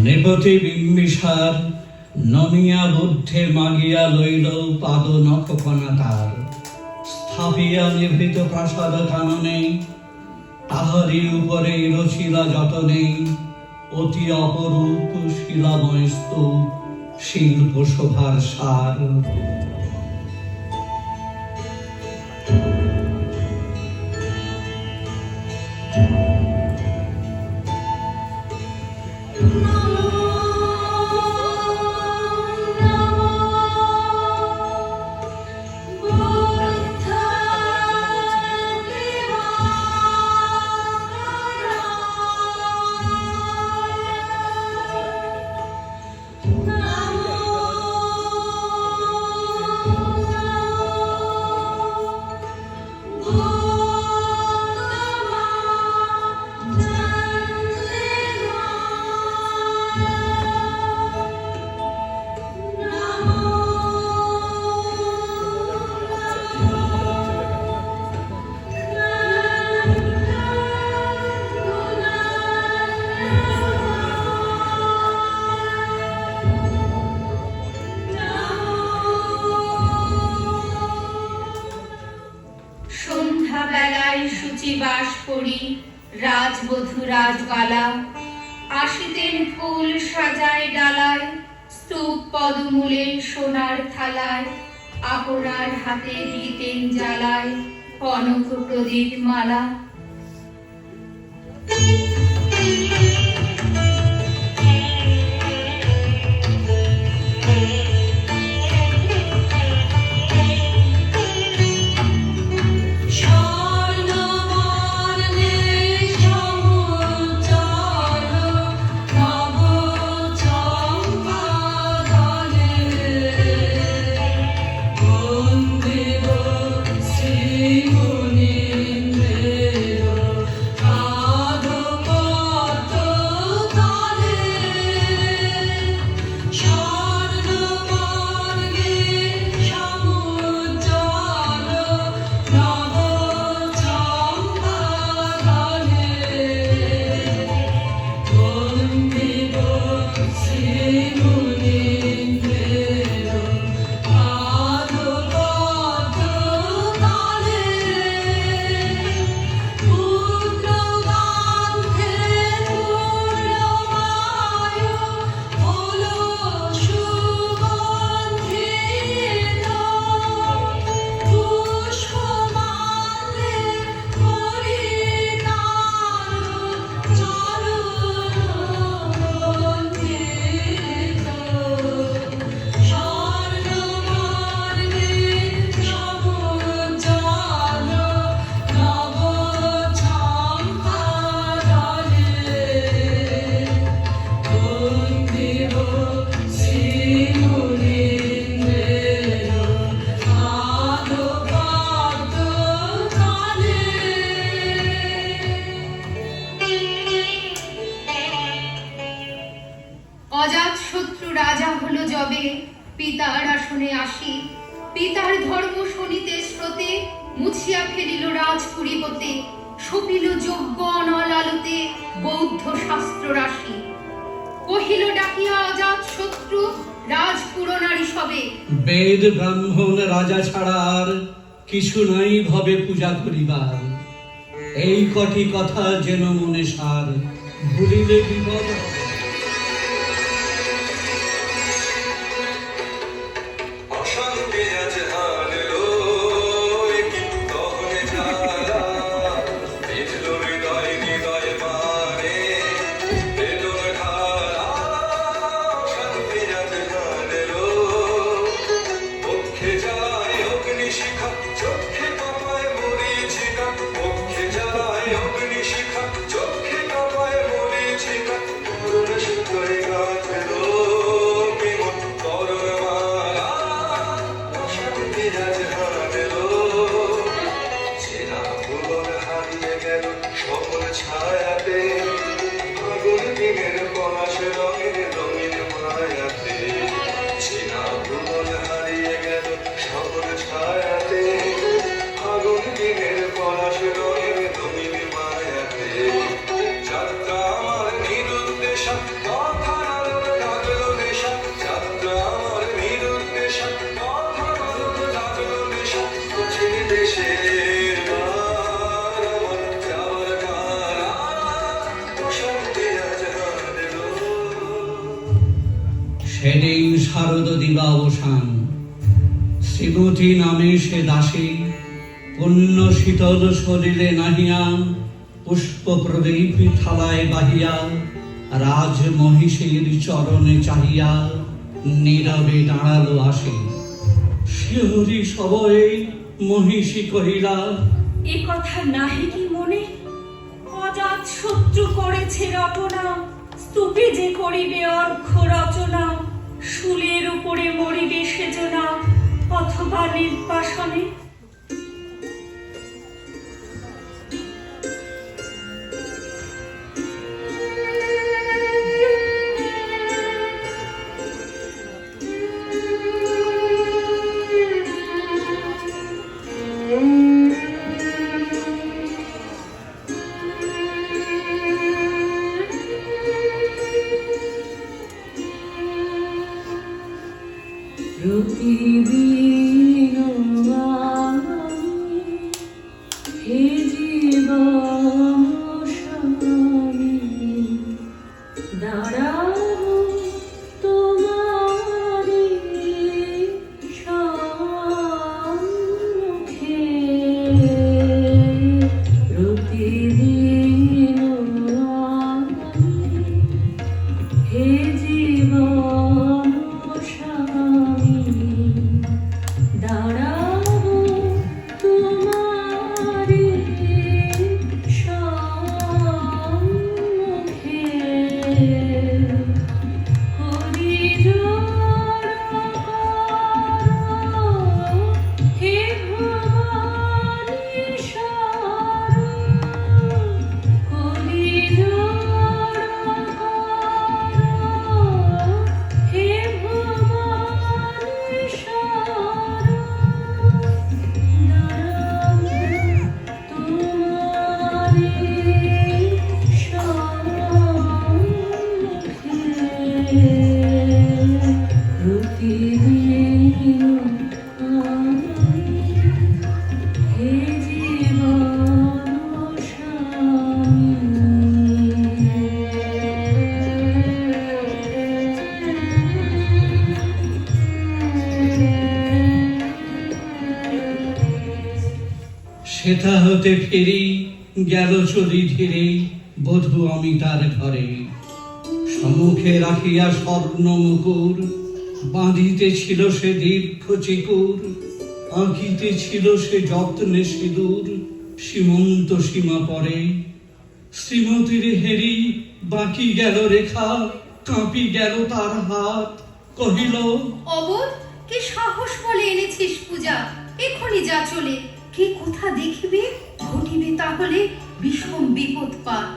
নৃপতি বিম্বিসার নমিয়া বুদ্ধে মাগিয়া লইল পাদ নখকণা তার, স্থাপিয়া নিভৃত প্রাসাদ কাননে, তাহারি উপরে রচিলা যতনে অতি অপরূপ শিলাময় স্তূপ, শিল্প শোভার সার। সন্ধ্যাবেলায় শুচিবাস করি রাজবধূ রাজবালা, আসিতেন ফুল সাজায় ডালায়, স্তূপ পদমূলে সোনার থালায়, আপনার হাতে দিতেন জ্বালায় কনক প্রদীপ মালা। অজাতশত্রু রাজা হলো যবে, পিতার আসনে আসি, পিতার ধর্ম শোনিতে স্রোতে, মুছিয়া ফেলিল রাজপুরী হতে, সপিল যজ্ঞ অনল আলোতে বৌদ্ধ শাস্ত্র রাশি। কহিল ডাকিয়া অজাতশত্রু রাজপুর নারী সবে, বেদ ব্রাহ্মণ রাজা ছাড়া আর কিছু নাই ভবে পূজা করিবার, এই কটি কথা যেন মনে সার, ভুলিলে বিপদ। সেদিন শারদ দিবা অবসান, শ্রীমতী নামে সে দাসী পুণ্য শীতল শরীরে নাহিয়া পুষ্প প্রদীপ থালায় বাহিয়া রাজ মহিষীর চরণে চাহিয়া নীরবে দাঁড়ালো আসে। শিহরি সবয়ে মহিষী কহিলা, এ কথা নাহি কি মনে? অজাত শত্রু করেছে রটনা, স্তূপে যে করিবে অর্ঘ্য রচনা, শুলের উপরে মরিবে সেজনা, অথবা নির্বাসনে। প্রতিদিন হে জীবন স্বামী, দাঁড়াবো তোমারি সম্মুখে। প্রতিদিন হে জীবন স্বামী, দাঁড়াবো তোমারি সম্মুখে। হরিজোড় হে ভবানীশ্বর, হরিজোড় হে ভবানীশ্বর, সেথা হতে ফিরি গেল চলি ধীরে বধূ অমিতার ঘরে। সম্মুখে রাখিয়া স্বর্ণ মুকুর, বাঁধিতেছিল সে দীর্ঘ চিকুর, আঁকিতেছিল সে যত্নে সিঁদুর, সীমন্ত সীমা পরে। শ্রীমতীর হেরি বাকি গেল রেখা, কাঁপি গেল তার হাত, কহিল, অবোধ, কি সাহস বলে এনেছিস পূজা? এখনই যা চলে, কে কোথা দেখিবে, ঘটিবে তাহলে বিষম বিপদ পাত।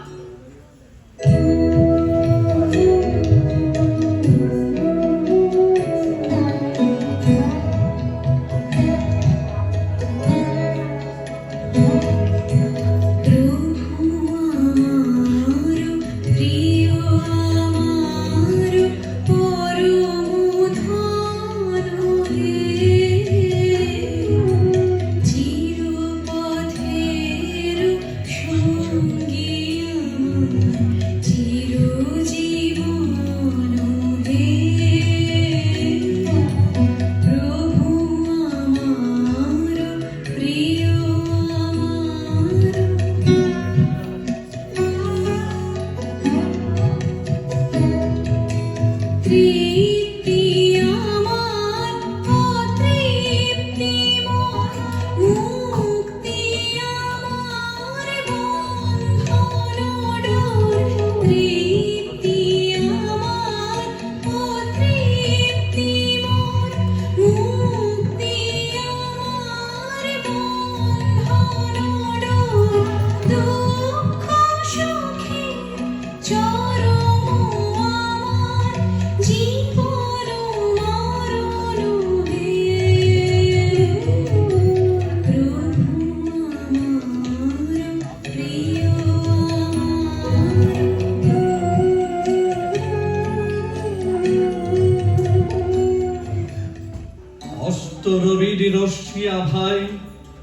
রবির রশ্মি আভায়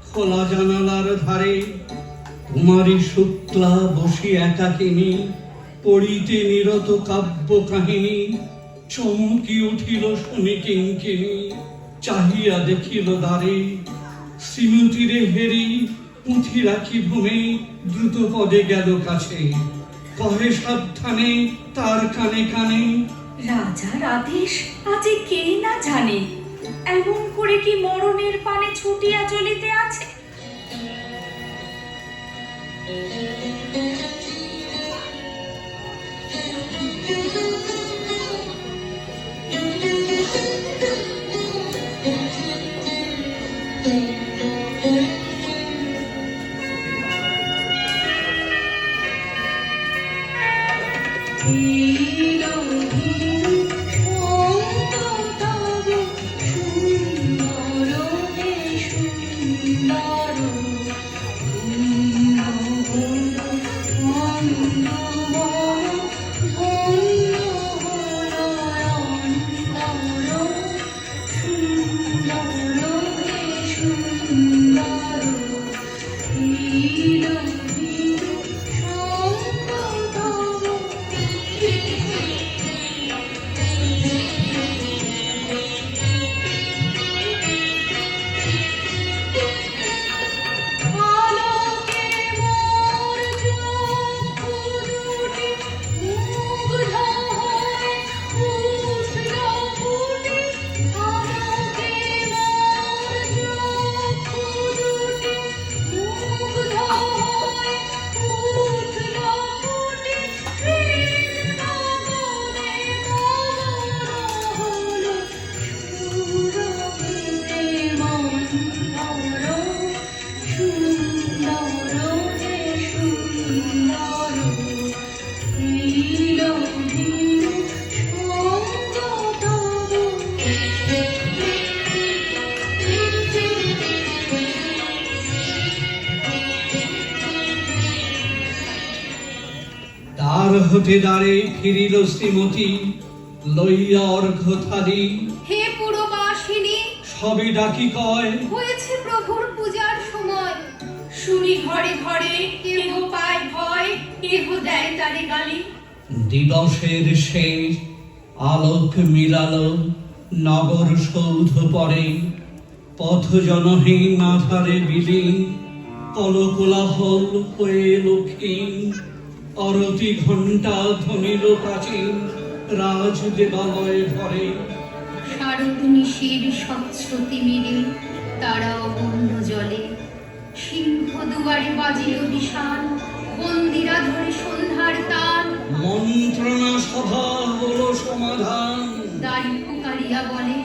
খোলা জানালার ধারে কুমারী শুক্লা বসি একাকিনী পড়িতে নিরত কাব্য কাহিনী। চমকি উঠিল শুনি কিঙ্কিণী, চাহিয়া দেখিল দ্বারে, শ্রীমতীরে হেরি পুঁথি রাখি ভূমে, দ্রুত পদে গেল কাছে, কহে সাবধানে তার কানে কানে, রাজার আদেশ আজে কে না জানে, এমন করে কি মরণের পানে ছুটিয়া চলিতে আছে? দ্বার হতে দ্বারে ফিরিল শ্রীমতী, লইয়া অর্ঘ্য থালি, হে পুরবাসিনী, সবে ডাকি কয়, হয়েছে প্রভুর পূজার সময়। শুনি ঘরে ঘরে কেহ পায় ভয়, কেহ দেয় তারে গালি। দিবসের শেষ আলোক মিলালো, নগর সৌধ পরে, পথ জনহীন আধারে বিলীন, কলকোলাহল হয়ে লক্ষীন, অরতি ঘণ্টা ধ্বনিল প্রাচীন, রাজ দেবালয় ভরে। শারদ নিশির স্বচ্ছ তিমিরে তারা অবন্য জলে, সিংহ দুয়ারে বাজিল বিশাল, মন্দিরা ধরে সন্ধ্যার তান। মন্ত্রণা সভা হলো সমাধান, দাড়ি পুকারিয়া বলে,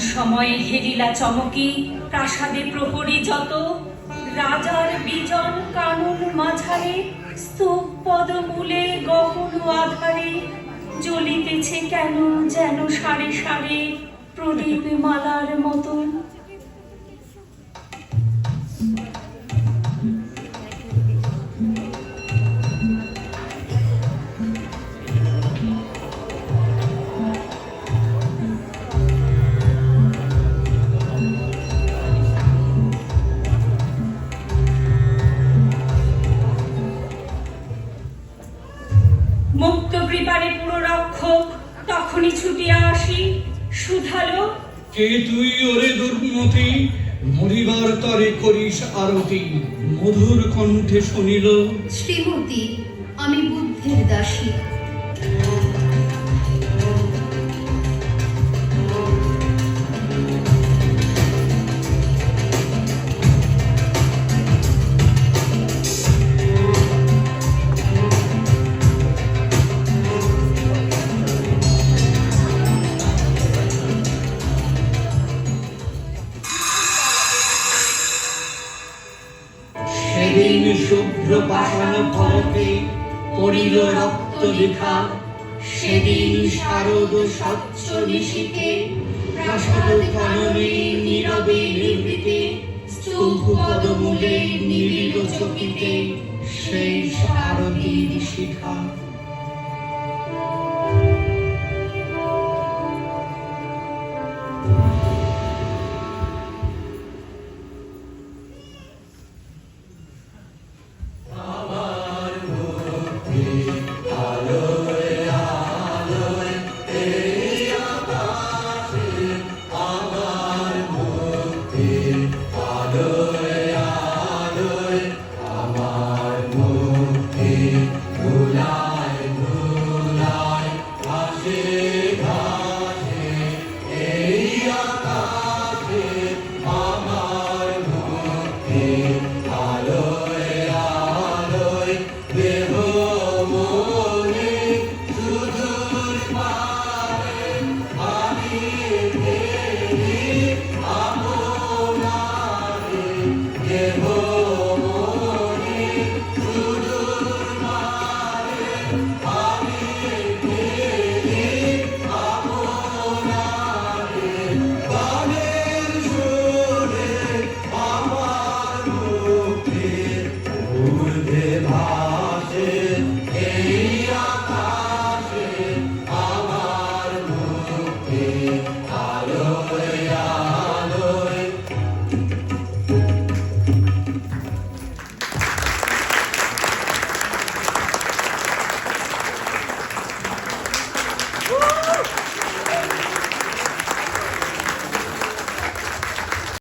সময়ে হেরিলা চমকি প্রাসাদে প্রহরী যত, রাজার বিজন কানন মাঝারে, স্তূপ পদমূলে গহন আধারে, জ্বলিতেছে কেন যেন সারে সারে প্রদীপ মালার মতন। মুক্ত কৃপারে পুরো রক্ষক তখনই ছুটিয়া আসি, শুধালো, কে তুই ওরে দুর্মতি, মরিবার তরে করিস আরতি। মধুর কণ্ঠে শুনিল, শ্রীমতী, আমি বুদ্ধের দাসী। সেদিন শুভ্র পাষাণ ফলকে পড়িল রক্ত লেখা। সেদিন শারদ স্বচ্ছ নিশীথে প্রাসাদ কাননে নীরবে নিভৃতে, স্তূপ পদমূলে নিবিল চকিতে সেই শারদীর শিখা।